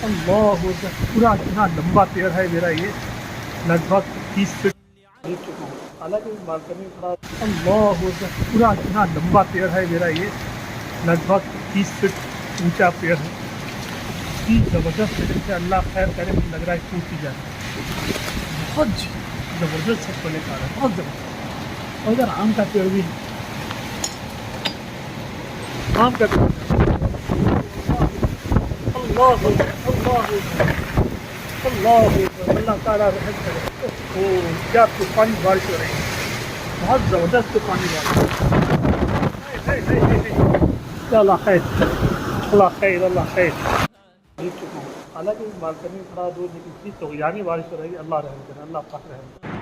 अल्लाह पूरा इतना लंबा पेड़ है मेरा ये, लगभग 30 फीट देख चुका हूँ। हालांकि बालकनी थोड़ा अल्लाह पूरा इतना लंबा पेड़ है मेरा ये, लगभग 30 फीट ऊंचा पेड़ है। इतनी ज़बरदस्त पेड़ से अल्लाह खैर करे, मुझे लग रहा है टूट ही जाए। बहुत ज़बरदस्त सब फले खा रहा है, बहुत ज़बरदस्त। और इधर आम का पेड़ भी है, आम का पेड़। अल्लाह अल्लाह ताला रहम करे। ओह क्या तूफ़ानी बारिश हो रही है, बहुत ज़बरदस्त तूफ़ानी बारिश। अल्लाह खैर, अल्लाह खैर, अल्लाह खैर। देख चुका हूँ। हालांकि बालकनी थोड़ा दूर, लेकिन इतनी तगयानी बारिश हो रही है, अल्लाह रहम करे, अल्लाह पाक रहम करे।